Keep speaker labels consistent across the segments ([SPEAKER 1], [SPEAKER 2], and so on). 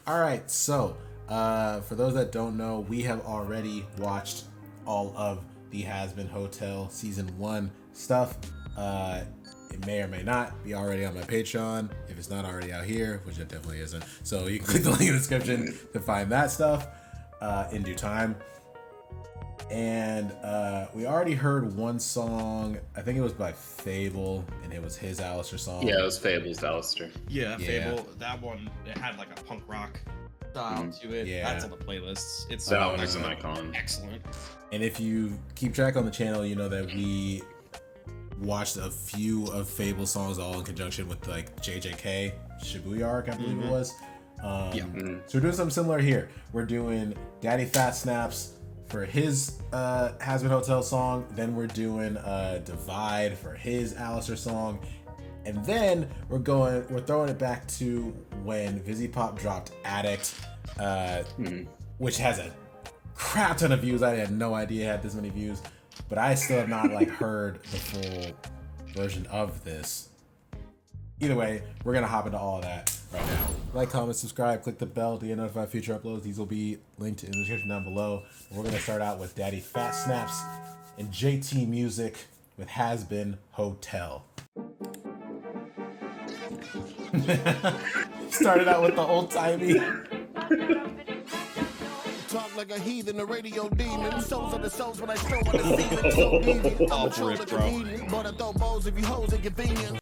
[SPEAKER 1] All right, so for those that don't know, we have already watched all of the Hazbin Hotel Season 1 stuff. It may or may not be already on my Patreon if it's not already out here, which it definitely isn't. So you can click the link in the description to find that stuff in due time. And we already heard one song. I think it was by Fable, and it was his Alastor song.
[SPEAKER 2] Yeah, it was Fable's Alastor.
[SPEAKER 3] Yeah, Fable. That one, it had like a punk rock style to it.
[SPEAKER 1] Yeah.
[SPEAKER 3] That's on the playlists. It's
[SPEAKER 2] that one is an icon.
[SPEAKER 3] Excellent.
[SPEAKER 1] And if you keep track on the channel, you know that we watched a few of Fable songs all in conjunction with like JJK, Shibuya Arc, I believe it was. So we're doing something similar here. We're doing Daddyphatsnaps for his Hazbin Hotel song. Then we're doing Divide for his Alastor song. And then we're throwing it back to when VizzyPop dropped Addict, which has a crap ton of views. I had no idea it had this many views, but I still have not like heard the full version of this. Either way, we're gonna hop into all of that right now. Like, comment, subscribe, click the bell to get notified of future uploads. These will be linked in the description down below. And we're gonna start out with Daddyphatsnaps and JT Music with Hazbin Hotel. Started out with the old timey.
[SPEAKER 4] Talk like a heathen, a radio demon. Souls are the souls when I stroll on the ceiling. So deviant, I'm a troll like a comedian. But I throw balls if you hoes are convenient.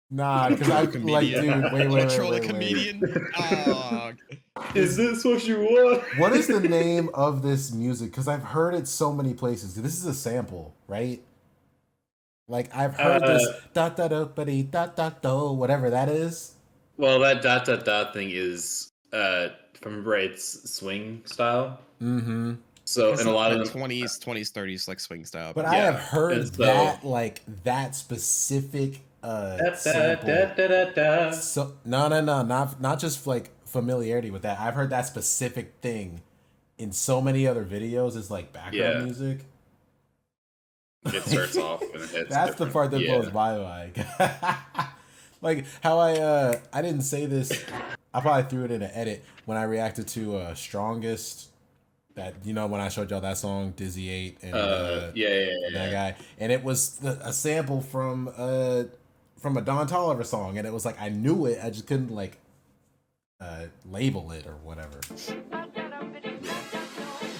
[SPEAKER 1] Nah, because I like, dude, wait.
[SPEAKER 3] Troll a comedian.
[SPEAKER 2] Is this what you want?
[SPEAKER 1] What is the name of this music? Because I've heard it so many places. This is a sample, right? Like I've heard this da da da ba da da do, whatever that is.
[SPEAKER 2] Well, that dot dot dot thing is if I remember right, it's swing style. Mm-hmm. So
[SPEAKER 3] it's
[SPEAKER 2] in a lot of
[SPEAKER 3] 20s, 30s, like swing style.
[SPEAKER 1] But I have heard that like that specific sample. So no, not just like familiarity with that. I've heard that specific thing in so many other videos as like background music.
[SPEAKER 2] It starts off and it hits.
[SPEAKER 1] That's the part that blows my mind. Like how I didn't say this. I probably threw it in an edit when I reacted to Strongest. That, you know, when I showed y'all that song Dizzy 8 and that guy, and it was a sample from a Don Toliver song, and it was like I knew it, I just couldn't like label it or whatever.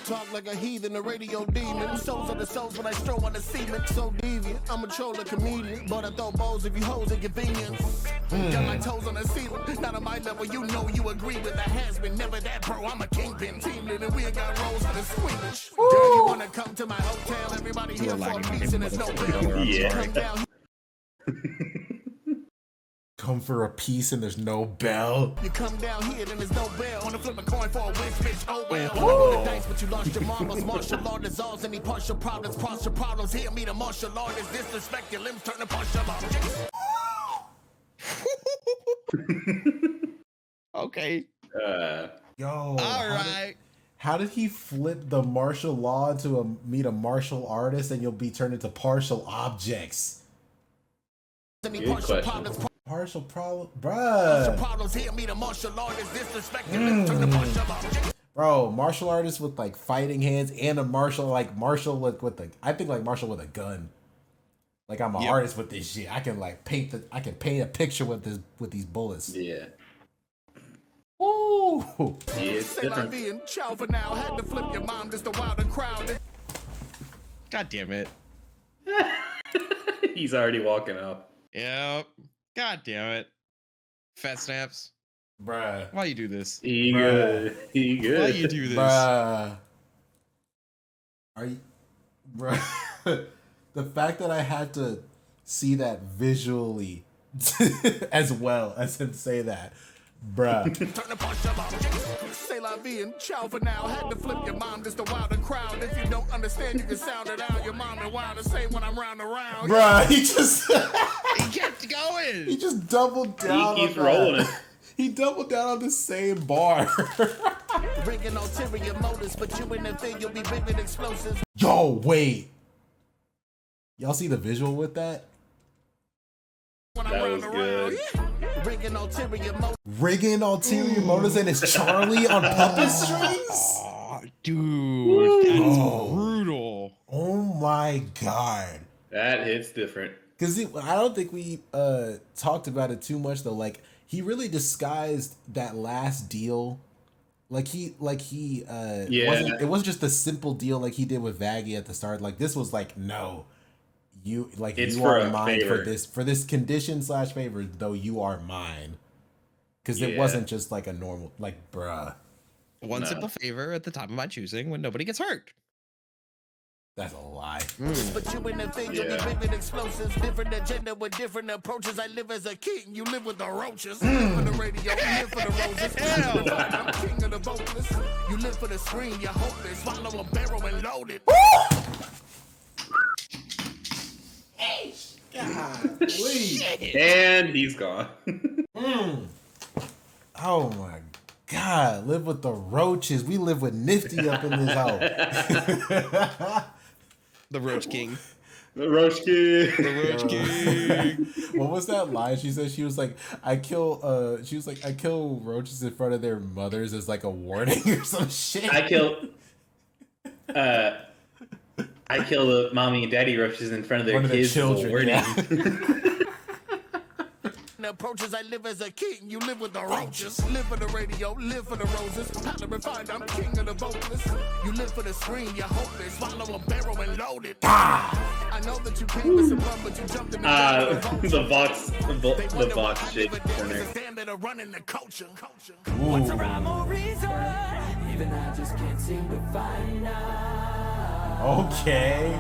[SPEAKER 4] Talk like a heathen, a radio demon. Souls are the souls when I stroll on the ceiling. So deviant, I'm a troll, a comedian. But I throw balls if you hoes are convenient. Got my toes on the ceiling. Not on my level, you know you agree with the Hazbin. Never that pro, I'm a kingpin. Team leader, we ain't got rolls for the squeamish. Girl, you wanna come to my hotel? Everybody here for a piece and there's no bill. Come down.
[SPEAKER 1] Come for a piece and there's no bell.
[SPEAKER 4] You come down here, then there's no bell. Wanna flip a coin for a win, bitch? Oh well. Roll the dice, but you lost your marbles. Martial art dissolves any partial problems. Partial problems. Hear me, the martial artist. Disrespect your limbs, turn to partial objects.
[SPEAKER 3] Okay.
[SPEAKER 1] Yo.
[SPEAKER 3] All right.
[SPEAKER 1] How did he flip the martial law to meet a martial artist and you'll be turned into partial objects?
[SPEAKER 4] Any partial problems.
[SPEAKER 1] Partial problem, bruh.
[SPEAKER 4] Problems here, meet a martial artist. Disrespect your limbs, turn to partial objects.
[SPEAKER 1] Bro, martial artists with like fighting hands and a martial with the I think like martial with a gun. Like I'm an artist with this shit. I can like paint a picture with these bullets.
[SPEAKER 2] Yeah.
[SPEAKER 1] Ooh.
[SPEAKER 2] Yeah, it's different.
[SPEAKER 4] Being chow for now. Had to flip your mom just a wilder crowd.
[SPEAKER 3] God damn it.
[SPEAKER 2] He's already walking up.
[SPEAKER 3] Yep. God damn it. Fat snaps.
[SPEAKER 1] Bruh.
[SPEAKER 3] Why you do this?
[SPEAKER 2] He good.
[SPEAKER 3] Why you do this?
[SPEAKER 1] Bruh. Are you... Bruh. The fact that I had to see that visually as well as him say that. Bruh.
[SPEAKER 4] Turn the partial objects. Say la vie and chow for now. Had to flip your mom just a wilder crowd. If you don't understand, you can sound it out. Your mom and wild to say when I'm round around.
[SPEAKER 1] Bruh, he just...
[SPEAKER 3] He kept going.
[SPEAKER 1] He just doubled down.
[SPEAKER 2] He keeps rolling it.
[SPEAKER 1] He doubled down on the same bar.
[SPEAKER 4] Bringing ulterior motives, but you in the thing, you'll be bringing explosives.
[SPEAKER 1] Yo, wait. Y'all see the visual with that?
[SPEAKER 2] That was good.
[SPEAKER 1] Rigging ulterior motives and it's Charlie on puppet strings?
[SPEAKER 3] Dude, that is brutal.
[SPEAKER 1] Oh my god.
[SPEAKER 2] That hits different.
[SPEAKER 1] Because I don't think we talked about it too much though. Like he really disguised that last deal. It wasn't just the simple deal like he did with Vaggie at the start. Like this was like, no, you are mine for this condition / favor, though you are mine. Because it wasn't just like a normal, like, bruh.
[SPEAKER 3] One simple favor at the time of my choosing when nobody gets hurt.
[SPEAKER 1] That's a lie.
[SPEAKER 4] But you in the thing, you'll be big with explosives. Different agenda with different approaches. I live as a king, you live with the roaches. Live for the radio, you live for the roses. I'm king of the vocalist. You live for the screen, you're hopeless. Swallow a barrel and load it.
[SPEAKER 1] Hey, God, please.
[SPEAKER 2] And he's gone.
[SPEAKER 1] Oh my God, live with the roaches. We live with Nifty up in this house.
[SPEAKER 3] The Roach King.
[SPEAKER 2] The Roach King.
[SPEAKER 3] The Roach King.
[SPEAKER 1] What was that line she said? She was like, I kill roaches in front of their mothers as like a warning or some shit.
[SPEAKER 2] I kill the mommy and daddy roaches in front of their kids.
[SPEAKER 1] Children. Yeah.
[SPEAKER 4] Approaches, I live as a king, you live with the roaches. Live for the radio, live for the roses. Powder refined, I'm king of the vocalist. You live for the screen, you're hopeless. Swallow a barrel and load it. I know that you came with some fun, but you jumped in
[SPEAKER 2] the box shit corner.
[SPEAKER 4] That are running the culture.
[SPEAKER 5] What's a rhyme or reason? Even I just can't seem to find out.
[SPEAKER 1] Okay.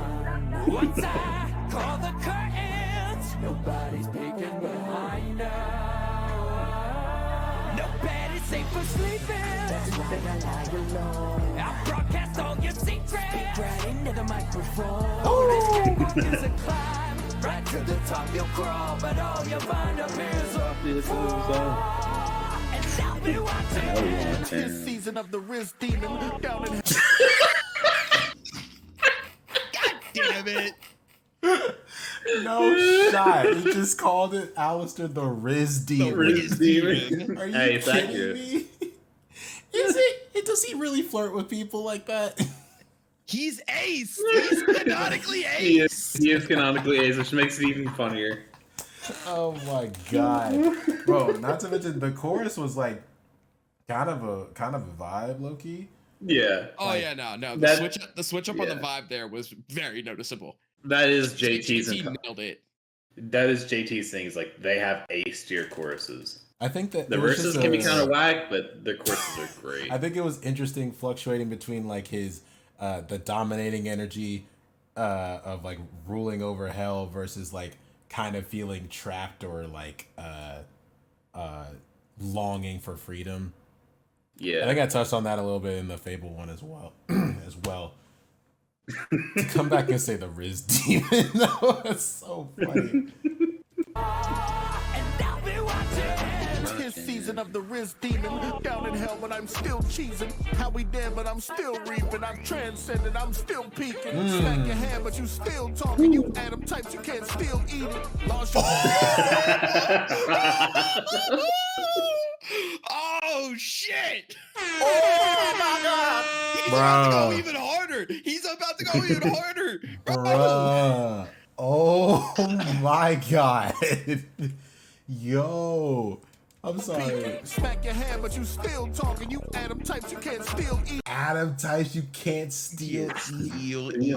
[SPEAKER 5] Once I call the curtains, nobody's peeking behind us. No bed is safe for sleeping. That's why I lie alone. I broadcast all your secrets. Speak right into the microphone. This cakewalk is a climb. Right to the top you'll crawl, but all you'll find up is a fall. And I'll be watching.
[SPEAKER 4] This season of the Riz Demon down in
[SPEAKER 3] Damn it.
[SPEAKER 1] No shot. He just called it Alastor the Riz Demon.
[SPEAKER 2] The Riz Demon.
[SPEAKER 1] Are you
[SPEAKER 2] Hey, it's
[SPEAKER 1] kidding
[SPEAKER 2] accurate.
[SPEAKER 1] me? Is it? Does he really flirt with people like that?
[SPEAKER 3] He's ace. He's canonically ace.
[SPEAKER 2] He is canonically ace, which makes it even funnier.
[SPEAKER 1] Oh my god, bro! Not to mention the chorus was like kind of a vibe, low key.
[SPEAKER 2] Yeah.
[SPEAKER 3] Oh
[SPEAKER 1] Like,
[SPEAKER 3] yeah, no. The switch up on the vibe there was very noticeable.
[SPEAKER 2] That is JT's.
[SPEAKER 3] JT nailed it.
[SPEAKER 2] That is JT's thing. Is like they have ace tier choruses.
[SPEAKER 1] I think that
[SPEAKER 2] The verses can be kind of whack, but the choruses are great.
[SPEAKER 1] I think it was interesting fluctuating between like his the dominating energy of like ruling over hell versus like kind of feeling trapped or like longing for freedom.
[SPEAKER 2] Yeah.
[SPEAKER 1] I think I touched on that a little bit in the Fable one as well. To come back and say the Riz Demon, that was so funny.
[SPEAKER 4] His season of the Riz Demon down in hell, but I'm still cheesing. How we dead, but I'm still reaping. I'm transcended, I'm still peaking. Smack your hand, but you still talking. You Adam types, you can't still eat it. Lost your
[SPEAKER 3] Oh shit!
[SPEAKER 4] Oh my god!
[SPEAKER 3] He's about to go even harder. He's about to go even harder.
[SPEAKER 1] Bruh. Oh my god. Yo. I'm sorry.
[SPEAKER 4] Smack your hand, but you still talking. You Adam types, you can't still eat.
[SPEAKER 1] Adam types you can't steal eat.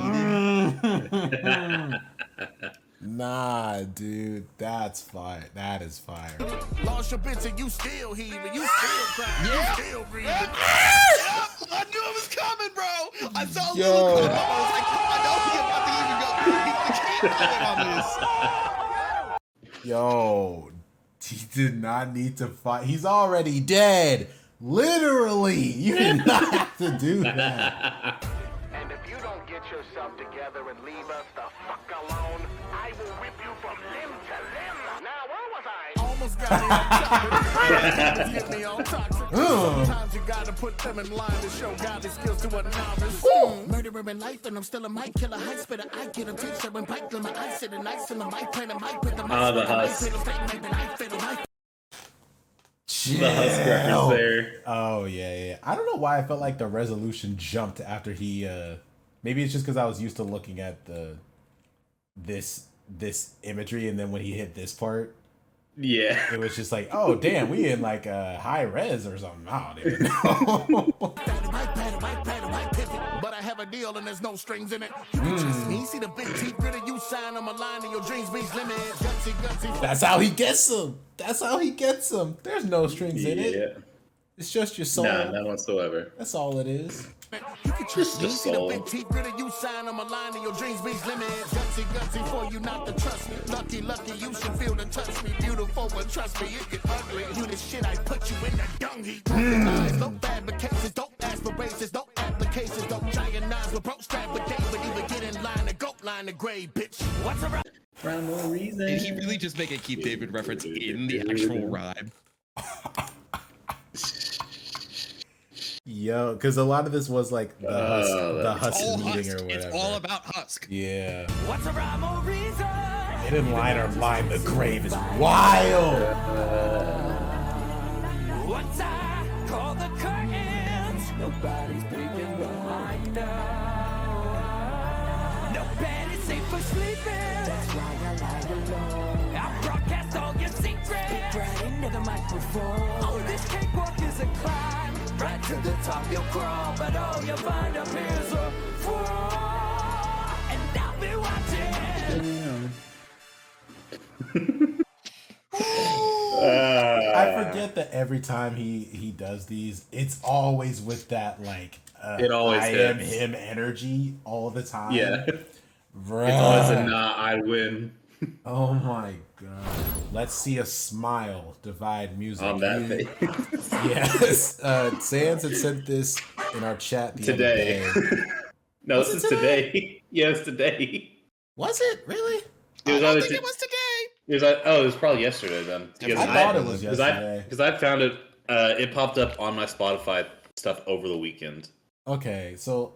[SPEAKER 1] Nah, dude, that's fire. That is fire.
[SPEAKER 4] Lost your bitch and you still heaving. You still crying. You still breathing.
[SPEAKER 3] I knew it was coming, bro. I saw a little clip. I was like, I know he's about to even go. He's the king on this.
[SPEAKER 1] Yo, he did not need to fight. He's already dead. Literally. You did not have to do that.
[SPEAKER 4] And if you don't get yourself together and leave us the fuck alone, I will rip you from limb to limb. Now, where was I? Almost got me on topic. Get me all toxic. Sometimes you gotta put them in line to show godly skills to a novice. Murderer in life, and I'm still a mic killer. High spitter, I get a teacher and bike them. I sit and ice in the mic, playing the mic with the mic.
[SPEAKER 2] The Hus. The Huskers there.
[SPEAKER 1] Oh yeah. I don't know why I felt like the resolution jumped after he. Maybe it's just because I was used to looking at this imagery, and then when he hit this part,
[SPEAKER 2] yeah,
[SPEAKER 1] it was just like, oh damn, we in like a high res or something. I don't even know.
[SPEAKER 4] But I have a deal and there's no strings in it. You can trust me. See the big teeth, gritty, you sign on my line and your dreams reach limits. Gutsy.
[SPEAKER 1] That's how he gets them. There's no strings in it. It's just your soul.
[SPEAKER 2] Nah, none whatsoever.
[SPEAKER 1] That's all it is.
[SPEAKER 4] You can trust me.
[SPEAKER 2] Just
[SPEAKER 4] See the
[SPEAKER 2] soul.
[SPEAKER 4] big teeth, gritty, you sign on my line and your dreams reach limits. Gutsy for you not to trust me. Lucky, you should feel to touch me. Beautiful, but trust me, it get ugly. You the shit, I put you in the dung heap. No fabrications, don't aspirations, no applications, don't giant knives with broke strap, but David even get in line to go line to grade, bitch. What's around?
[SPEAKER 2] For no reason.
[SPEAKER 3] Did he really just make a Keith David reference in the actual rhyme?
[SPEAKER 1] Yo, because a lot of this was like the Husk meeting or whatever.
[SPEAKER 3] It's all about Husk.
[SPEAKER 1] Yeah.
[SPEAKER 5] What's a rhyme or reason?
[SPEAKER 1] They didn't line or line. The grave is wild.
[SPEAKER 5] Once I call the curtains, nobody's peeking behind us. No bed is safe for sleeping. That's why I lie alone. I broadcast all your secrets. Speak right into the microphone. Oh, this cakewalk is a climb. Right to the top you'll crawl, but all you'll find up is a fall. And I'll be watching.
[SPEAKER 1] I forget that every time he does these, it's always with that like
[SPEAKER 2] It always
[SPEAKER 1] I
[SPEAKER 2] hits.
[SPEAKER 1] am him energy all the time.
[SPEAKER 2] Yeah.
[SPEAKER 1] Bruh.
[SPEAKER 2] It's always a nah, I win.
[SPEAKER 1] Oh my god. Let's see a smile divide music.
[SPEAKER 2] On that face.
[SPEAKER 1] Yes. Sans had sent this in our chat the
[SPEAKER 2] Today.
[SPEAKER 1] other day.
[SPEAKER 2] No,
[SPEAKER 1] Was
[SPEAKER 2] this
[SPEAKER 1] it
[SPEAKER 2] is today. Yes, today.
[SPEAKER 1] Was it? Really?
[SPEAKER 2] It was
[SPEAKER 3] I
[SPEAKER 2] either
[SPEAKER 3] don't think it was today.
[SPEAKER 2] it was probably yesterday then.
[SPEAKER 1] I thought it was yesterday.
[SPEAKER 2] Because I found it. It popped up on my Spotify stuff over the weekend.
[SPEAKER 1] Okay, so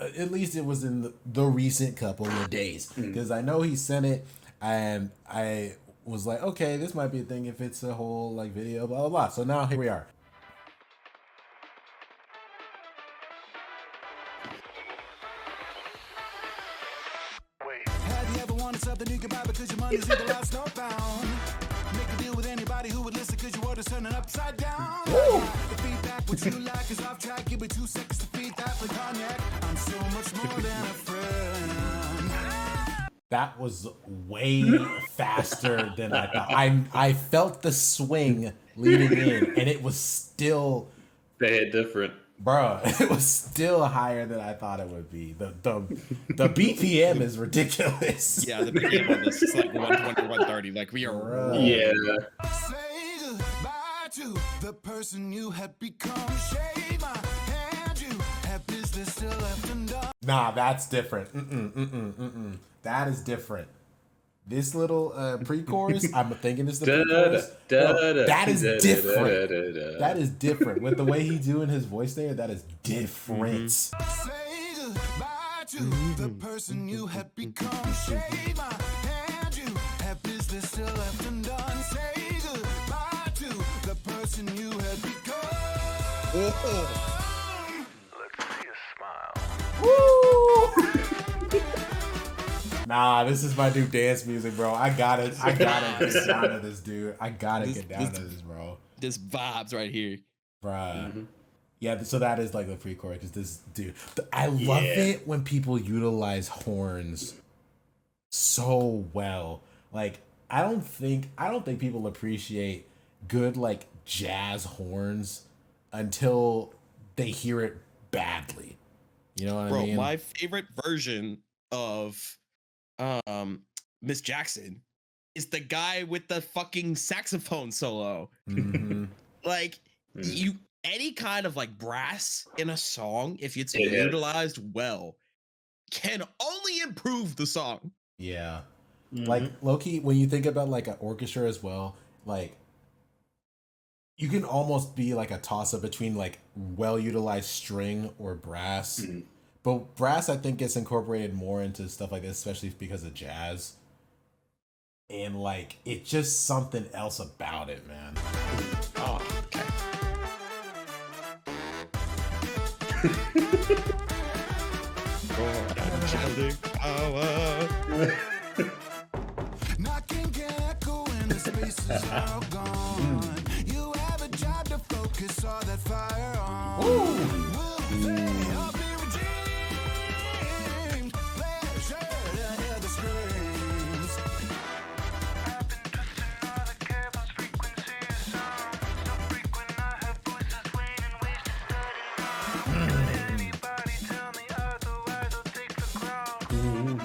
[SPEAKER 1] at least it was in the recent couple of days, because I know he sent it, and I was like, okay, this might be a thing if it's a whole like video, blah blah blah. So now here we are.
[SPEAKER 6] Have you ever wanted something you can buy because your money's either lost or found? Make a deal with anybody who would listen because your world is turning upside down. The feedback, what you like is off track. Give me 2 seconds to feed that like cognac. I'm so much more than a friend.
[SPEAKER 1] That was way faster than I thought. I felt the swing leading in, and it was still,
[SPEAKER 2] They hit different.
[SPEAKER 1] bruh, it was still higher than I thought it would be. The BPM is ridiculous.
[SPEAKER 3] Yeah, the beginning of this is like 120, 130. Like we are.
[SPEAKER 1] Bruh.
[SPEAKER 2] Yeah.
[SPEAKER 6] Say goodbye to the person you had become. Shake my hand, you have business still left undone.
[SPEAKER 1] Nah, that's different. That is different. This little pre-chorus, I'm thinking is the pre-chorus. That is different. That is different. With the way he's doing his voice there, that is different.
[SPEAKER 6] Say goodbye to the person you had become. Shake my hand, you have business still left undone. Say goodbye to the person you had become.
[SPEAKER 1] Woo! Nah, this is my new dance music, bro. I gotta get down to this, dude. I gotta get down to this, bro.
[SPEAKER 3] This vibes right here.
[SPEAKER 1] Bruh. Yeah, so that is like the pre-chorus, because this dude, I love it when people utilize horns so well. Like, I don't think people appreciate good like jazz horns until they hear it badly. You know what I mean?
[SPEAKER 3] My favorite version of Miss Jackson is the guy with the fucking saxophone solo. Like any kind of like brass in a song, if it's utilized well, can only improve the song.
[SPEAKER 1] Yeah. Like low-key, when you think about like an orchestra as well, like you can almost be like a toss-up between like well-utilized string or brass. But brass, I think, gets incorporated more into stuff like this, especially because of jazz. And like, it's just something else about it, man.
[SPEAKER 2] Oh,
[SPEAKER 3] Angelic power.
[SPEAKER 6] Knocking can echo when the space is now gone. You haven't tried to focus all that fire on. Will they all be redeemed? Pleasure to hear the screams. I've been twisting all the cables, frequency of sound. So frequent I have voices waiting, ways to study. Could anybody tell me otherwise? I'll take the crown.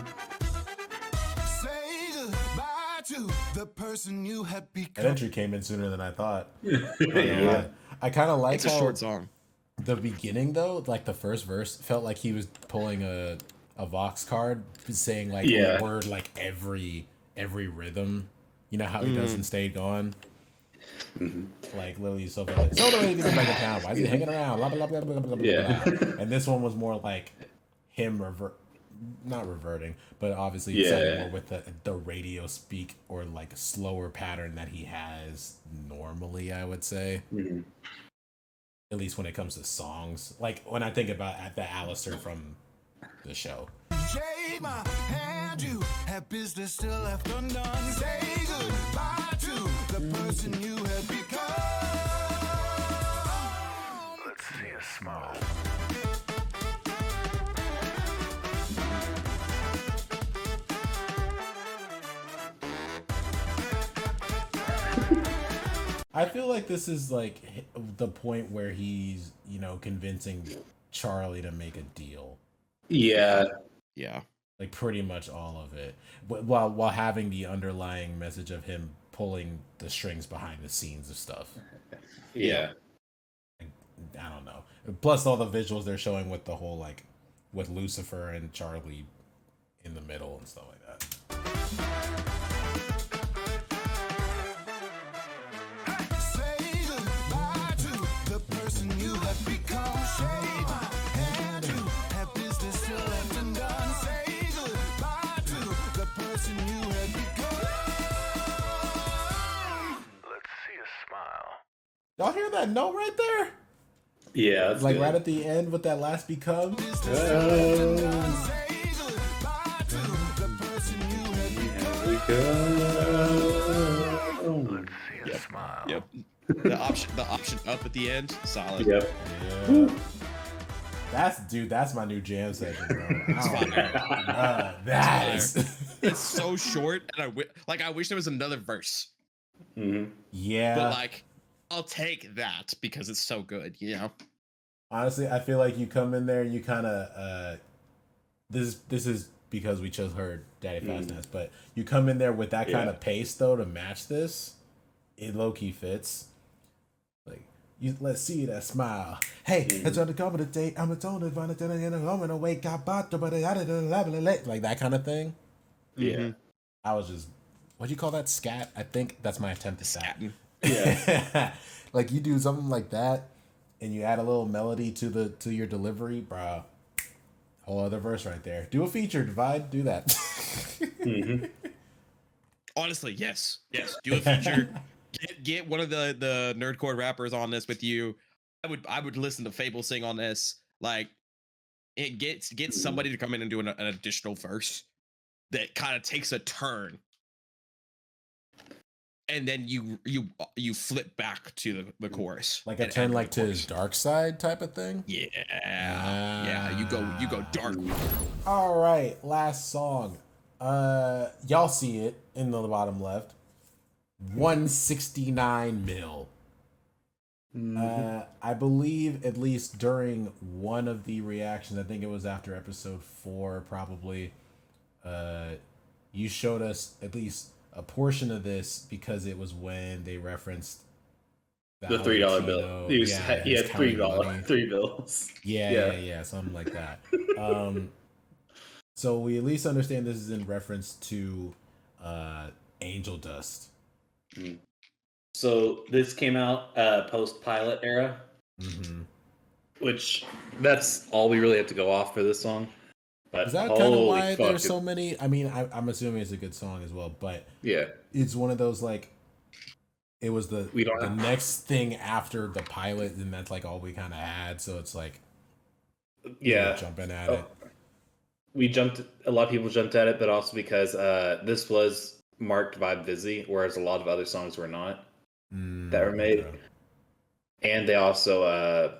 [SPEAKER 6] Say goodbye to the person you had
[SPEAKER 1] That
[SPEAKER 6] become.
[SPEAKER 1] entry came in sooner than I thought. Yeah. I kind of like
[SPEAKER 3] It's a
[SPEAKER 1] how
[SPEAKER 3] short song.
[SPEAKER 1] the beginning though, like the first verse, felt like he was pulling a Vox card, saying like a word like every rhythm. You know how he does in Stayed Gone. Like literally so like, so the way he's back in town. Why is he hanging around? Blah, blah, blah, blah, blah, blah,
[SPEAKER 2] Yeah.
[SPEAKER 1] blah. And this one was more like him not reverting, but obviously sounding more with the radio speak or like slower pattern that he has normally, I would say. At least when it comes to songs. Like when I think about the Alastor from the show.
[SPEAKER 6] Shake my hand, you have business still left undone. Say goodbye to the person you had become. Let's see a smile.
[SPEAKER 1] I feel like this is like the point where he's, convincing Charlie to make a deal.
[SPEAKER 2] Yeah.
[SPEAKER 3] Yeah.
[SPEAKER 1] Like pretty much all of it. While having the underlying message of him pulling the strings behind the scenes of stuff.
[SPEAKER 2] Yeah.
[SPEAKER 1] I don't know. Plus all the visuals they're showing with the whole like with Lucifer and Charlie in the middle and stuff like that.
[SPEAKER 6] Say goodbye to the person you have become. Shake my hand, you have business still left undone. Say goodbye to the person you had become. Let's see a smile.
[SPEAKER 1] Y'all hear that note right there?
[SPEAKER 2] Yeah. That's
[SPEAKER 1] Like
[SPEAKER 2] good.
[SPEAKER 1] right at the end with that last become.
[SPEAKER 6] Say goodbye to the person you had become. Let's see a smile.
[SPEAKER 3] Yep. The option up at the end, solid.
[SPEAKER 2] Yep.
[SPEAKER 1] Yeah. That's my new jam session, bro. That is.
[SPEAKER 3] It's so short, and I wish there was another verse.
[SPEAKER 1] Yeah.
[SPEAKER 3] But like, I'll take that because it's so good,
[SPEAKER 1] Honestly, I feel like you come in there, you kind of this is because we just heard Daddyphatsnaps, but you come in there with that kind of pace though to match this. It low key fits. Like let's see that smile. Hey, it's on the cover of the date. I'm a tone of on it, and I'm gonna wake up, but like that kind of thing.
[SPEAKER 2] Yeah.
[SPEAKER 1] I was just, what do you call that? Scat? I think that's my attempt to scat.
[SPEAKER 2] Yeah.
[SPEAKER 1] Like you do something like that, and you add a little melody to your delivery, bro. Whole other verse right there. Do a feature, Divide. Do that.
[SPEAKER 3] Honestly, yes. Do a feature. Get one of the nerdcore rappers on this with you. I would listen to Fable sing on this. Like, it get somebody to come in and do an additional verse that kind of takes a turn, and then you flip back to the chorus,
[SPEAKER 1] Like a turn like to his dark side type of thing.
[SPEAKER 3] Yeah. You go dark.
[SPEAKER 1] All right, last song. Y'all see it in the bottom left. 169 mil. I believe at least during one of the reactions, I think it was after episode 4 probably, you showed us at least a portion of this because it was when they referenced
[SPEAKER 2] The $3 bill. He had $3 bills.
[SPEAKER 1] Yeah, something like that. So we at least understand this is in reference to Angel Dust.
[SPEAKER 2] So this came out post-pilot era, which that's all we really have to go off for this song. But
[SPEAKER 1] is that kind of why there's so many? I mean, I'm assuming it's a good song as well, but
[SPEAKER 2] yeah,
[SPEAKER 1] it's one of those like it was the next thing after the pilot, and that's like all we kind of had. So it's like
[SPEAKER 2] Yeah.
[SPEAKER 1] Jumping at it.
[SPEAKER 2] A lot of people jumped at it, but also because this was marked by Busy, whereas a lot of other songs were not that were made. Okay. And they also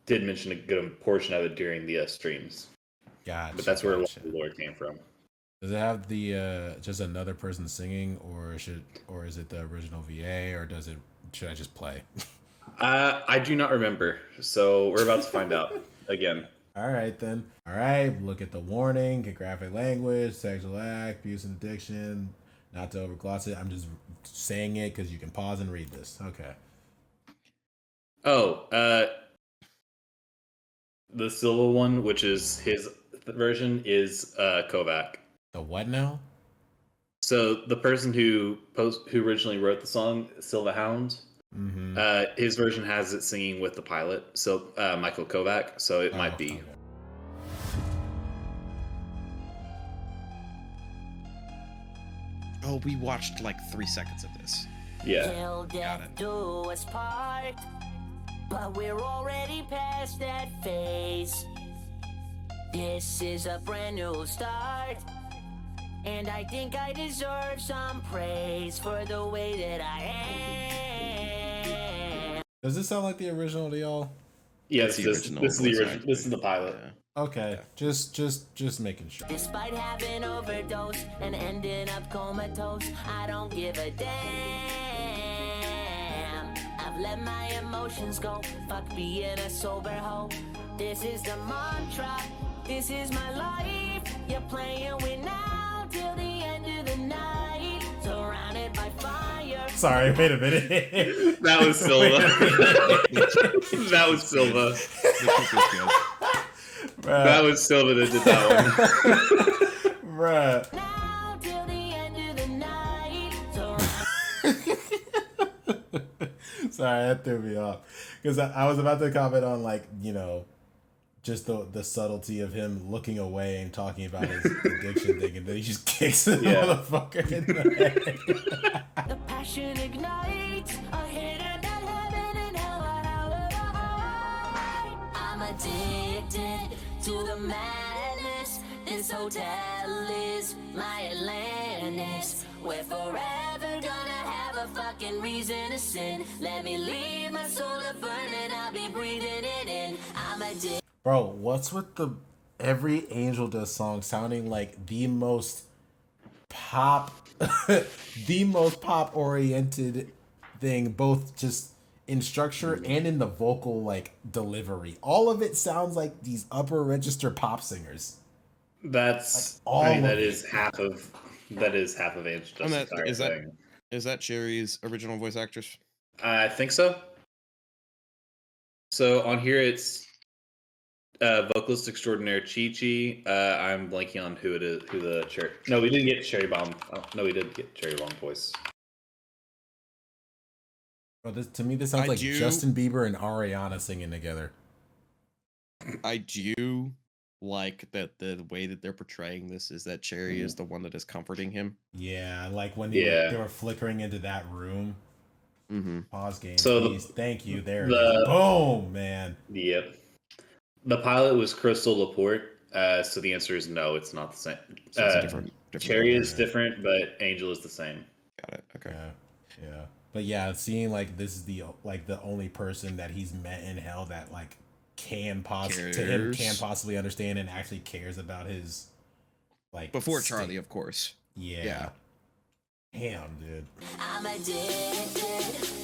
[SPEAKER 2] did mention a good portion of it during the streams.
[SPEAKER 1] Gotcha.
[SPEAKER 2] But that's where a lot of the lore came from.
[SPEAKER 1] Does it have the just another person singing, or is it the original VA, or should I just play?
[SPEAKER 2] I do not remember, so we're about to find out again.
[SPEAKER 1] All right then. All right, look at the warning: get graphic language, sexual act, abuse and addiction. Not to overgloss it. I'm just saying it because you can pause and read this. Okay.
[SPEAKER 2] Oh, the Silva one, which is his version, is Kovach.
[SPEAKER 1] The what now?
[SPEAKER 2] So the person who originally wrote the song, Silva Hound, his version has it singing with the pilot, so Michael Kovach. So it might be.
[SPEAKER 1] Okay.
[SPEAKER 3] Oh, we watched like 3 seconds of this.
[SPEAKER 2] Yeah.
[SPEAKER 5] Till death do us part, but we're already past that phase. This is a brand new start, and I think I deserve some praise for the way that I am.
[SPEAKER 1] Does this sound like the original to y'all?
[SPEAKER 2] Yes, this is the original. This is the pilot.
[SPEAKER 1] Yeah. Okay, just making sure.
[SPEAKER 5] Despite having overdosed and ending up comatose, I don't give a damn. I've let my emotions go. Fuck being a sober hoe. This is the mantra. This is my life. You're playing with now till the end of the night. Surrounded by fire.
[SPEAKER 1] Sorry, wait a minute.
[SPEAKER 2] That was Silva. That was Silva. That was Silva that did that one.
[SPEAKER 1] Bruh.
[SPEAKER 5] Now till the end of the night.
[SPEAKER 1] Sorry, that threw me off. Because I was about to comment on, like, you know, just the subtlety of him looking away and talking about his addiction thing, and then he just kicks the motherfucker in the head.
[SPEAKER 5] The passion ignites a hidden heaven and hell. I'm addicted to the madness. This hotel is my Atlantis. We're forever gonna have a fucking reason to sin. Let me leave my soul to burn and I'll be breathing it in. I'm addicted.
[SPEAKER 1] Bro, what's with every Angel Dust song sounding like the most pop oriented thing, both just in structure and in the vocal like delivery. All of it sounds like these upper register pop singers.
[SPEAKER 2] That's
[SPEAKER 1] like
[SPEAKER 2] that is half of Angel Dust's entire thing.
[SPEAKER 3] Is that Cherry's original voice actress?
[SPEAKER 2] I think so. So on here it's vocalist extraordinaire Chi-Chi. I'm blanking on who it is. No, we didn't get Cherry Bomb. No, we did get Cherry Bomb voice.
[SPEAKER 1] Bro, to me, this sounds like Justin Bieber and Ariana singing together.
[SPEAKER 3] I do like that the way that they're portraying this is that Cherry is the one that is comforting him.
[SPEAKER 1] Yeah, like when they were flickering into that room. Pause game, please. Thank you. There. Boom, man.
[SPEAKER 2] Yep. The pilot was Crystal Laporte, so the answer is no, it's not the same.
[SPEAKER 3] So it's different
[SPEAKER 2] Cherry is different, but Angel is the same.
[SPEAKER 3] Got it. Okay.
[SPEAKER 1] Yeah. But yeah, seeing like this is the only person that he's met in hell that like can possibly understand and actually cares about his like
[SPEAKER 3] before Charlie, of course.
[SPEAKER 1] Yeah. Damn, dude.
[SPEAKER 5] I'm addicted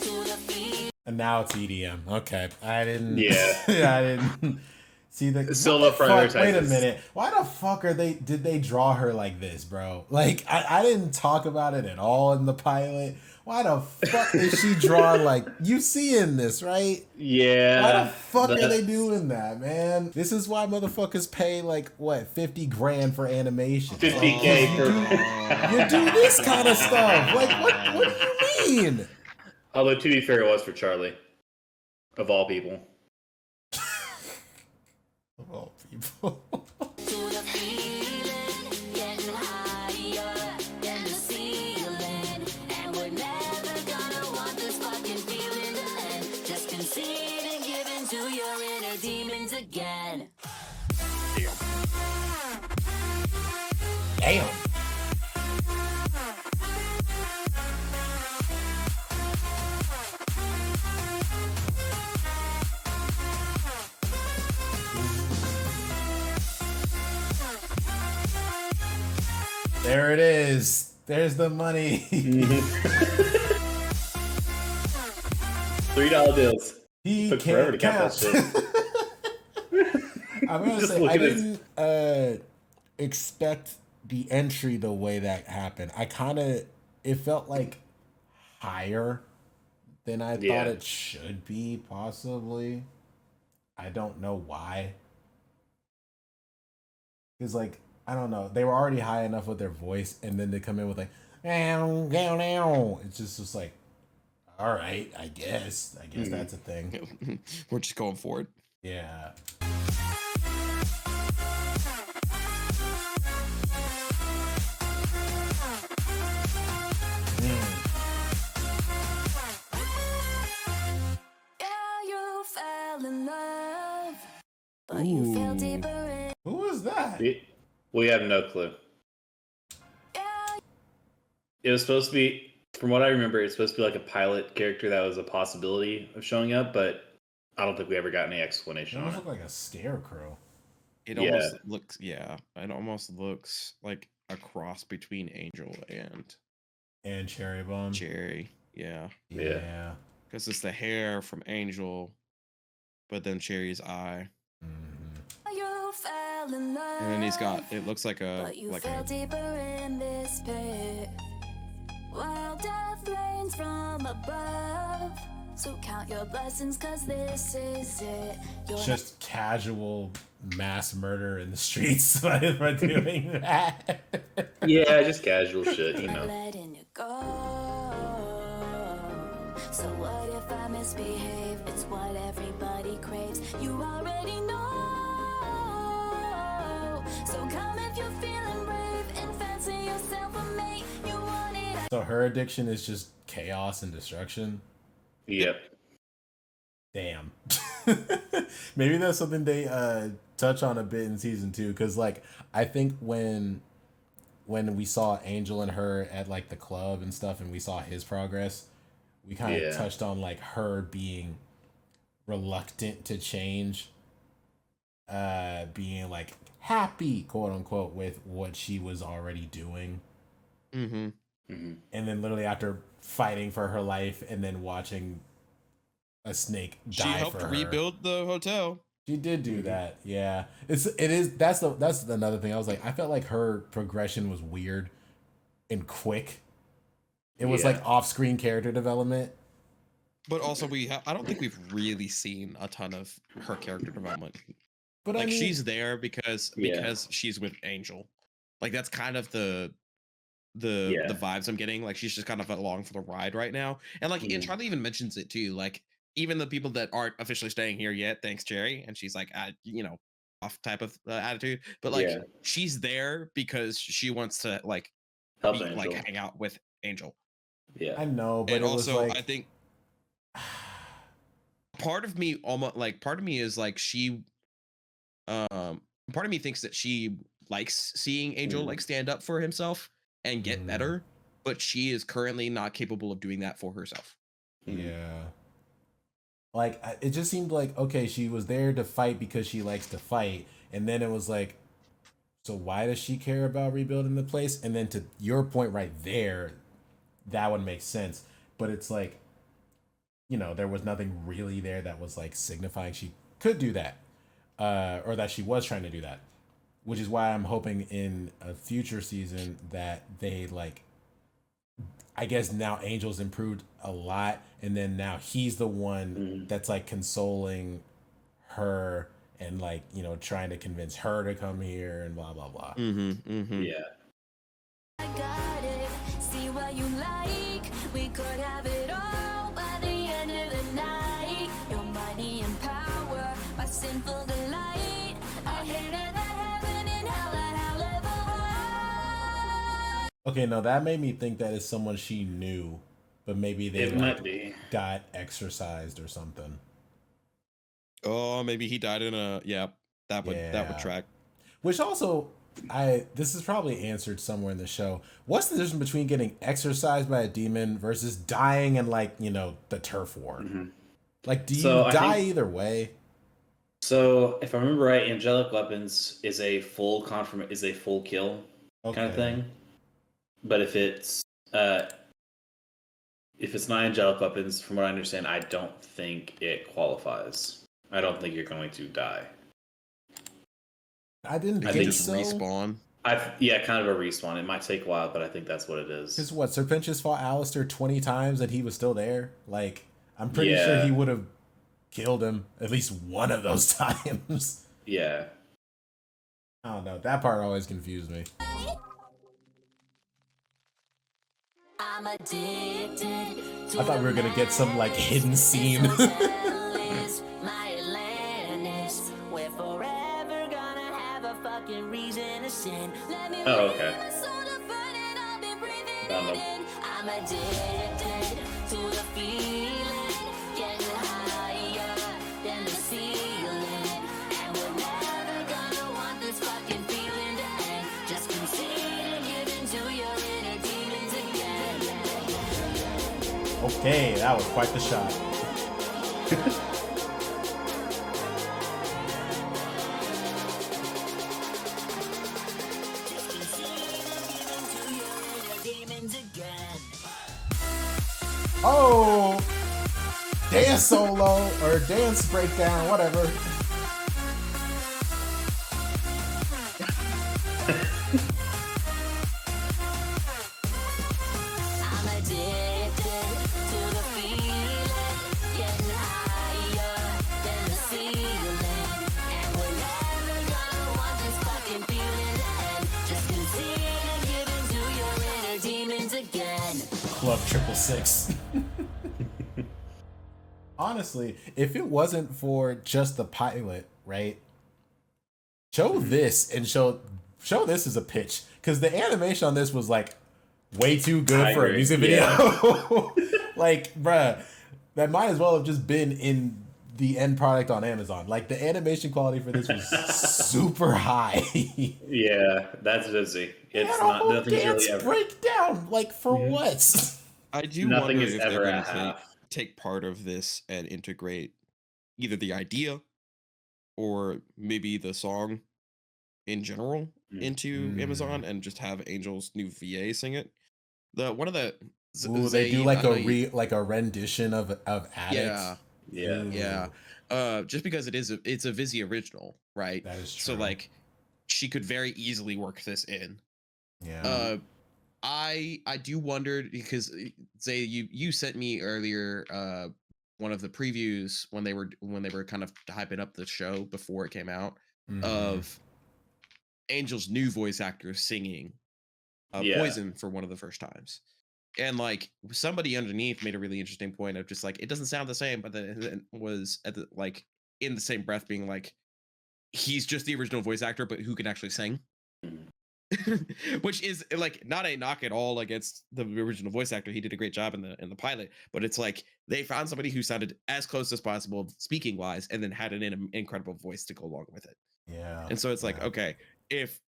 [SPEAKER 5] to the feeling.
[SPEAKER 1] And now it's EDM. Okay, I didn't.
[SPEAKER 2] Yeah.
[SPEAKER 1] I didn't see the
[SPEAKER 2] Silva prioritizes.
[SPEAKER 1] Wait a minute. Why the fuck did they draw her like this, bro? Like I didn't talk about it at all in the pilot. Why the fuck is she drawn like you see in this, right?
[SPEAKER 2] Yeah.
[SPEAKER 1] Why the fuck are they doing that, man? This is why motherfuckers pay like what 50 grand for animation.
[SPEAKER 2] 50K for
[SPEAKER 1] you do this kind of stuff. Like what do you mean?
[SPEAKER 2] Although to be fair, it was for Charlie, of all people.
[SPEAKER 1] Of all people.
[SPEAKER 5] Again.
[SPEAKER 3] Damn.
[SPEAKER 1] Damn. There it is. There's the money.
[SPEAKER 2] $3 bills.
[SPEAKER 1] He
[SPEAKER 2] Took forever to
[SPEAKER 1] can't
[SPEAKER 2] count
[SPEAKER 1] count.
[SPEAKER 2] that shit.
[SPEAKER 1] I'm gonna
[SPEAKER 2] Just
[SPEAKER 1] say
[SPEAKER 2] look
[SPEAKER 1] I
[SPEAKER 2] at his-
[SPEAKER 1] didn't expect the entry the way that happened. It felt like higher than I
[SPEAKER 2] Yeah.
[SPEAKER 1] thought it should be, possibly. I don't know why. Because, like, I don't know. They were already high enough with their voice, and then they come in with, like, ow, ow, ow. It's just like, all right, I guess. That's a thing.
[SPEAKER 3] We're just going for it.
[SPEAKER 1] Yeah.
[SPEAKER 5] Yeah, you fell in love, but you fell deeper in.
[SPEAKER 1] Who was that?
[SPEAKER 2] We have no clue.
[SPEAKER 5] Yeah,
[SPEAKER 2] It was supposed to be, from what I remember, it's supposed to be like a pilot character that was a possibility of showing up, but I don't think we ever got any
[SPEAKER 1] It
[SPEAKER 2] explanation on
[SPEAKER 1] almost
[SPEAKER 2] it.
[SPEAKER 1] looked like a scarecrow.
[SPEAKER 3] It
[SPEAKER 2] Yeah.
[SPEAKER 3] almost looks, it almost looks like a cross between Angel
[SPEAKER 1] And Cherry Bomb.
[SPEAKER 3] and Cherry. Yeah.
[SPEAKER 1] Yeah.
[SPEAKER 3] Because it's the hair from Angel, but then Cherry's eye.
[SPEAKER 1] Mhm.
[SPEAKER 5] you fell in love.
[SPEAKER 3] And then he's got, it looks like
[SPEAKER 5] But you fell
[SPEAKER 3] a
[SPEAKER 5] deeper in this pit. While death rains from above. So count your blessings, cause this is it. You're
[SPEAKER 1] Just casual mass murder in the streets by doing that.
[SPEAKER 2] Yeah, just casual shit, you
[SPEAKER 5] not
[SPEAKER 2] know.
[SPEAKER 5] letting it go. So what if I misbehave? It's what everybody craves. You already know. So come if you're feeling brave and fancy yourself a mate. You want it.
[SPEAKER 1] So her addiction is just chaos and destruction.
[SPEAKER 2] Yep.
[SPEAKER 1] Damn. Maybe that's something they touch on a bit in season 2, because like I think when we saw Angel and her at like the club and stuff, and we saw his progress, we kind of touched on like her being reluctant to change, being like happy, quote unquote, with what she was already doing.
[SPEAKER 3] Mm-hmm.
[SPEAKER 2] Mm-hmm.
[SPEAKER 1] And then literally after fighting for her life and then watching a snake die
[SPEAKER 3] She helped
[SPEAKER 1] for her.
[SPEAKER 3] rebuild the hotel.
[SPEAKER 1] She did do that. Yeah. That's another thing. I was like, I felt like her progression was weird and quick. It was like off-screen character development.
[SPEAKER 3] But also I don't think we've really seen a ton of her character development.
[SPEAKER 1] But
[SPEAKER 3] Like
[SPEAKER 1] I mean,
[SPEAKER 3] she's there because she's with Angel. Like that's kind of the vibes I'm getting. Like she's just kind of along for the ride right now. And like and Charlie even mentions it too. Like even the people that aren't officially staying here yet, thanks Jerry. And she's like, off type of attitude. But like she's there because she wants to like
[SPEAKER 2] Help
[SPEAKER 3] be,
[SPEAKER 2] Angel.
[SPEAKER 3] like hang out with Angel.
[SPEAKER 2] Yeah.
[SPEAKER 1] I know, but
[SPEAKER 3] And
[SPEAKER 1] it
[SPEAKER 3] also
[SPEAKER 1] was like,
[SPEAKER 3] I think part of me is like part of me thinks that she likes seeing Angel like stand up for himself and get better, but she is currently not capable of doing that for herself.
[SPEAKER 1] yeah. Like, it just seemed like, okay, she was there to fight because she likes to fight. And then it was like, so why does she care about rebuilding the place? And then to your point right there, that would make sense. But it's like, there was nothing really there that was like signifying she could do that. Or that she was trying to do that. Which is why I'm hoping in a future season that they like, I guess now Angel's improved a lot, and then now he's the one that's like consoling her and like, trying to convince her to come here and blah blah blah.
[SPEAKER 2] Yeah.
[SPEAKER 5] I got it. See what you like. We could have it all by the end of the night. Your money and power, my sinful delight. I hate that heaven and hell and however high.
[SPEAKER 1] Okay, no, that made me think that it's someone she knew, but maybe they
[SPEAKER 2] It might be.
[SPEAKER 1] got exorcised or something.
[SPEAKER 3] Oh, maybe he died in a that would track.
[SPEAKER 1] Which also, this is probably answered somewhere in the show. What's the difference between getting exorcised by a demon versus dying in, like, you know, the turf war? Mm-hmm. Like, do you die either way?
[SPEAKER 2] So, if I remember right, angelic weapons is a full kill kind of thing. But if it's not angelic weapons, from what I understand, I don't think it qualifies. I don't think you're going to die.
[SPEAKER 1] I think so.
[SPEAKER 3] Respawn.
[SPEAKER 2] Kind of a respawn. It might take a while, but I think that's what it is.
[SPEAKER 1] Because what, Serpentius fought Alastor 20 times and he was still there? Like, I'm pretty sure he would have killed him at least one of those times.
[SPEAKER 2] Yeah.
[SPEAKER 1] I don't know. That part always confused me.
[SPEAKER 5] I'm addicted.
[SPEAKER 1] I thought we were gonna get some like hidden scene.
[SPEAKER 2] Oh, okay.
[SPEAKER 5] I'm addicted to the feeling, getting higher than the ceiling, and we're never gonna want this fucking feeling to end. Just concede and give into your inner demons again.
[SPEAKER 1] Okay, that was quite the shot. Oh, dance solo or dance breakdown, whatever.
[SPEAKER 5] I'm addicted to the feeling, getting higher than the ceiling, and we're never gonna want this fucking feeling to end. Just concede and give into your inner demons again.
[SPEAKER 1] Club 666. Honestly, if it wasn't for just the pilot, right? Show this and show this as a pitch, because the animation on this was like way too good for a music video. Yeah. Like, bruh, that might as well have just been in the end product on Amazon. Like, the animation quality for this was super high.
[SPEAKER 2] Yeah, that's busy. It's not nothing
[SPEAKER 1] really ever breakdown. Like, for what?
[SPEAKER 3] I do wonder if they're going to take part of this and integrate either the idea or maybe the song in general into Amazon and just have Angel's new VA sing it. They
[SPEAKER 1] do like a rendition of Addict.
[SPEAKER 3] Yeah. Just because it's a Vizzy original, right?
[SPEAKER 1] That is true.
[SPEAKER 3] So like she could very easily work this in.
[SPEAKER 1] Yeah.
[SPEAKER 3] I do wonder, because Zay, you sent me earlier one of the previews when they were kind of hyping up the show before it came out of Angel's new voice actor singing Poison for one of the first times. And like somebody underneath made a really interesting point of just like, it doesn't sound the same, but then it was at the, like in the same breath being like, he's just the original voice actor, but who can actually sing. Which is like not a knock at all against the original voice actor. He did a great job in the pilot, but it's like they found somebody who sounded as close as possible speaking wise, and then had an incredible voice to go along with it.
[SPEAKER 1] Yeah.
[SPEAKER 3] And so it's like, okay, if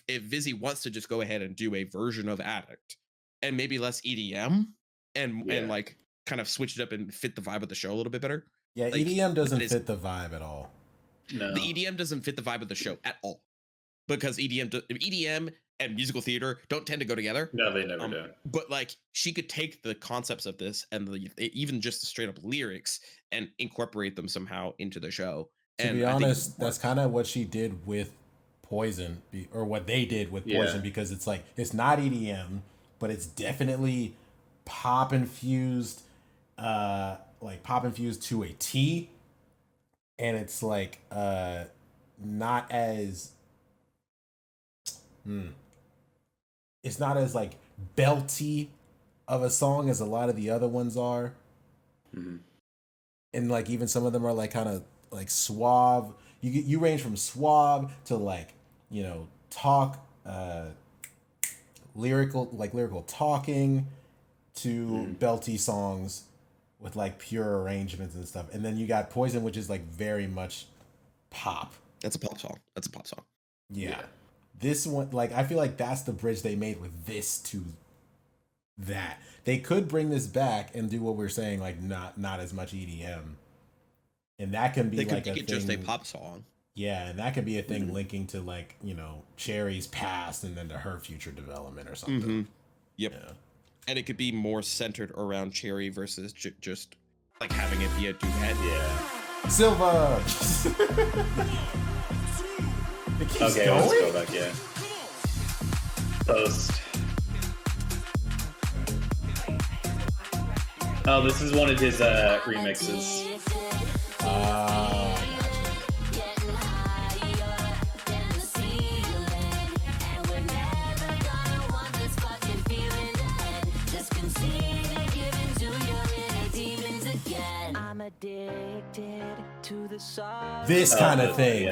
[SPEAKER 3] Vizzy wants to just go ahead and do a version of Addict and maybe less EDM and like kind of switch it up and fit the vibe of the show a little bit better.
[SPEAKER 1] Yeah, like, EDM doesn't fit the vibe at all.
[SPEAKER 2] No.
[SPEAKER 3] The EDM doesn't fit the vibe of the show at all. Because EDM and musical theater don't tend to go together.
[SPEAKER 2] No, they never do.
[SPEAKER 3] But like, she could take the concepts of this and even just the straight up lyrics and incorporate them somehow into the show.
[SPEAKER 1] To be honest, that's kind of what she did with Poison, or what they did with Poison, because it's like, it's not EDM, but it's definitely pop infused, like pop infused to a T, and it's like not as it's not as like belty of a song as a lot of the other ones are. And like even some of them are like kind of like suave. You range from suave to like, you know, talk, lyrical talking, to belty songs with like pure arrangements and stuff. And then you got Poison, which is like very much pop.
[SPEAKER 3] That's a pop song. That's a pop song.
[SPEAKER 1] Yeah. This one, like, I feel like that's the bridge they made with this to that. They could bring this back and do what we're saying, like not as much EDM, and that can be
[SPEAKER 3] they
[SPEAKER 1] like
[SPEAKER 3] could
[SPEAKER 1] a
[SPEAKER 3] make it
[SPEAKER 1] thing,
[SPEAKER 3] just a pop song.
[SPEAKER 1] Yeah, and that could be a thing linking to, like, you know, Cherry's past and then to her future development or something.
[SPEAKER 3] Yep.
[SPEAKER 1] Yeah.
[SPEAKER 3] And it could be more centered around Cherry versus just like having it be a duet.
[SPEAKER 2] Yeah.
[SPEAKER 1] Silva.
[SPEAKER 2] Okay,
[SPEAKER 1] going?
[SPEAKER 2] let's go back. Yeah. Post. Oh, this is one of his remixes.
[SPEAKER 5] Addicted to the sorrow.
[SPEAKER 1] This kind of thing.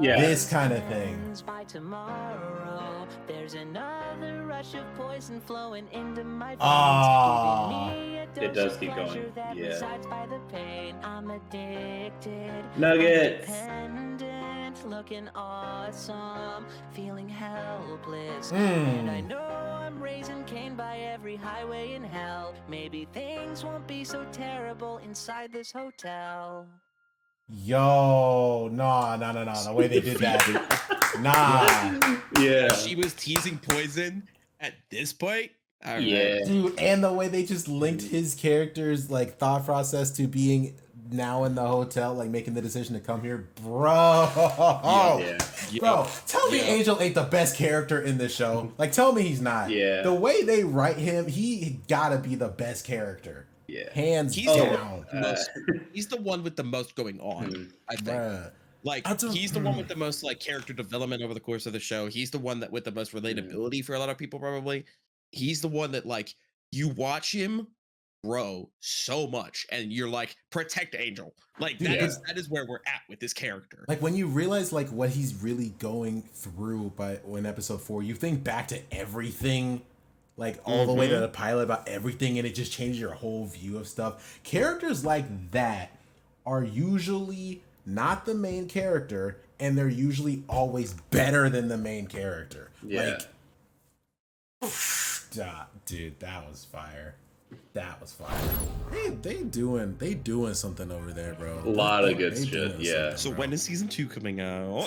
[SPEAKER 2] Yeah.
[SPEAKER 1] This kind of thing.
[SPEAKER 5] By tomorrow, there's another rush of poison flowing into my veins.
[SPEAKER 1] Ah.
[SPEAKER 2] It does keep going. Yeah.
[SPEAKER 5] By the pain. I'm addicted.
[SPEAKER 2] Nuggets.
[SPEAKER 5] Independent, looking awesome, feeling helpless. And I know I'm raising Cain by every highway in hell. Maybe things won't be so terrible inside this hotel.
[SPEAKER 1] Yo, nah. The way they did that, nah.
[SPEAKER 2] Yeah.
[SPEAKER 3] She was teasing Poison at this point. All right.
[SPEAKER 2] Yeah.
[SPEAKER 1] Dude, and the way they just linked his character's, like, thought process to being now in the hotel, like making the decision to come here, bro. Bro, tell me Angel ain't the best character in this show. Like, tell me he's not.
[SPEAKER 2] Yeah.
[SPEAKER 1] The way they write him, he gotta be the best character.
[SPEAKER 2] Yeah.
[SPEAKER 1] Hands
[SPEAKER 3] He's
[SPEAKER 1] down.
[SPEAKER 3] He's the one with the most going on, I think.
[SPEAKER 1] Bruh.
[SPEAKER 3] Like, he's the one with the most, like, character development over the course of the show. He's the one that with the most relatability for a lot of people, probably. He's the one that, like, you watch him grow so much and you're like, protect Angel. Like, that is where we're at with this character.
[SPEAKER 1] Like, when you realize, like, what he's really going through in episode 4, you think back to everything, like, all the way to the pilot about everything, and it just changes your whole view of stuff. Characters like that are usually not the main character, and they're usually always better than the main character.
[SPEAKER 2] Yeah.
[SPEAKER 1] Like, dude, that was fire. That was fire. They doing something over there, bro.
[SPEAKER 2] A lot of good shit. Yeah.
[SPEAKER 3] So when is season 2 coming out?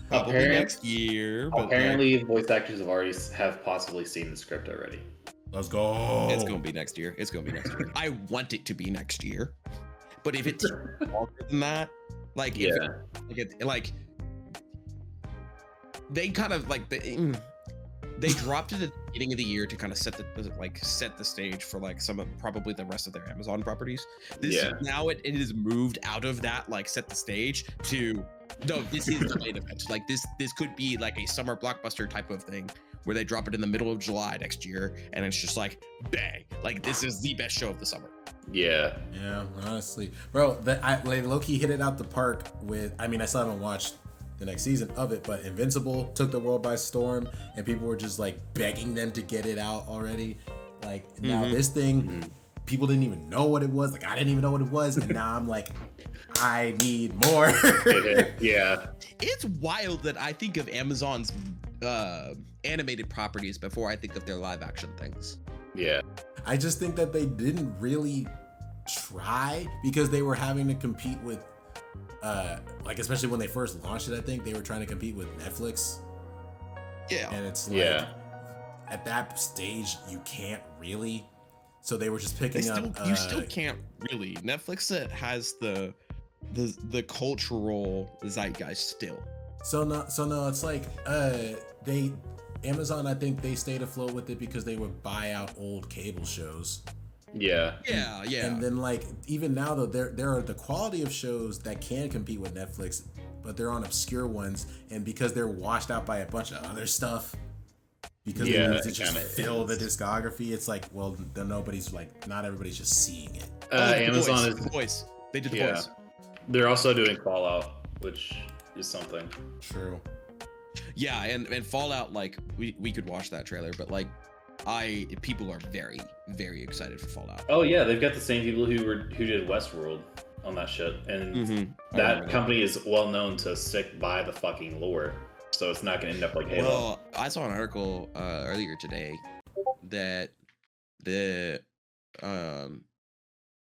[SPEAKER 3] Probably
[SPEAKER 2] Apparently
[SPEAKER 3] next year. But
[SPEAKER 2] apparently, voice actors have possibly seen the script already.
[SPEAKER 1] Let's go.
[SPEAKER 3] it's gonna be next year. I want it to be next year, but if it's longer than that, like, like they kind of like they dropped it at the beginning of the year to kind of set the stage for, like, some of probably the rest of their Amazon properties. Now it has moved out of that, like, set the stage to, no, this is the main event. Like, this could be like a summer blockbuster type of thing where they drop it in the middle of July next year, and it's just like, bang, like, this is the best show of the summer.
[SPEAKER 2] Yeah,
[SPEAKER 1] honestly, bro, like, low-key hit it out the park with, I mean, I still haven't watched the next season of it, but Invincible took the world by storm, and people were just, like, begging them to get it out already. Like, now this thing, people didn't even know what it was. Like, I didn't even know what it was, and now I'm like, I need more.
[SPEAKER 2] Yeah.
[SPEAKER 3] It's wild that I think of Amazon's animated properties before I think of their live action things.
[SPEAKER 2] Yeah.
[SPEAKER 1] I just think that they didn't really try, because they were having to compete with like, especially when they first launched it, I think they were trying to compete with Netflix.
[SPEAKER 3] Yeah.
[SPEAKER 1] And it's like, at that stage, you can't really. So they were just picking up.
[SPEAKER 3] You still can't really. Netflix has the cultural zeitgeist still.
[SPEAKER 1] So no, it's like Amazon, I think they stayed afloat with it because they would buy out old cable shows.
[SPEAKER 2] Yeah.
[SPEAKER 1] And then, like, even now though, there are the quality of shows that can compete with Netflix, but they're on obscure ones, and because they're washed out by a bunch of other stuff, because they need to just fill the discography, it's like, well, then not everybody's just seeing it.
[SPEAKER 2] Amazon is
[SPEAKER 3] The Voice. They did The Voice.
[SPEAKER 2] They're also doing Fallout, which is something.
[SPEAKER 1] True.
[SPEAKER 3] Yeah, and Fallout, like, we could watch that trailer, but, like, people are very, very excited for Fallout.
[SPEAKER 2] Oh yeah, they've got the same people who did Westworld. on that shit, and that company is well known to stick by the fucking lore, so it's not gonna end up like Halo.
[SPEAKER 3] Well, I saw an article earlier today that the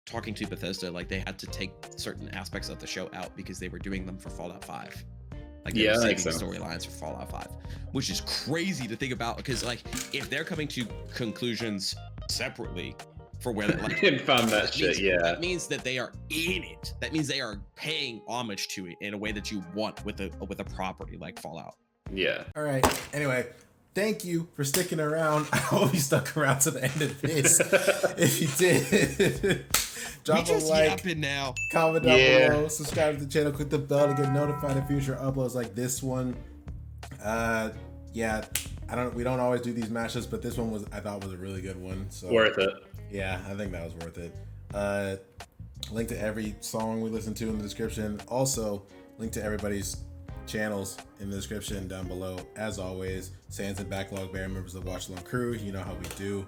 [SPEAKER 3] talking to Bethesda, like they had to take certain aspects of the show out because they were doing them for Fallout 5. Like they were saving the storylines for Fallout 5, which is crazy to think about because like if they're coming to conclusions separately for where like
[SPEAKER 2] found that shit,
[SPEAKER 3] that means that they are in it. That means they are paying homage to it in a way that you want with a property like Fallout.
[SPEAKER 2] Yeah.
[SPEAKER 1] All right. Anyway, thank you for sticking around. I hope you stuck around to the end of this. If you did, drop a like,
[SPEAKER 3] now.
[SPEAKER 1] comment down below, subscribe to the channel, click the bell to get notified of future uploads like this one. We don't always do these mashups, but this one I thought was a really good one. So
[SPEAKER 2] worth it.
[SPEAKER 1] Yeah, I think that was worth it. Link to every song we listen to in the description. Also, link to everybody's channels in the description down below. As always, Sans and Backlog Bear, members of the Watch Along crew. You know how we do.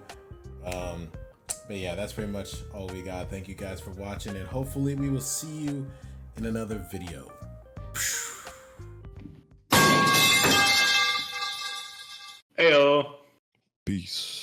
[SPEAKER 1] But yeah, that's pretty much all we got. Thank you guys for watching, and hopefully we will see you in another video.
[SPEAKER 2] Heyo.
[SPEAKER 3] Peace.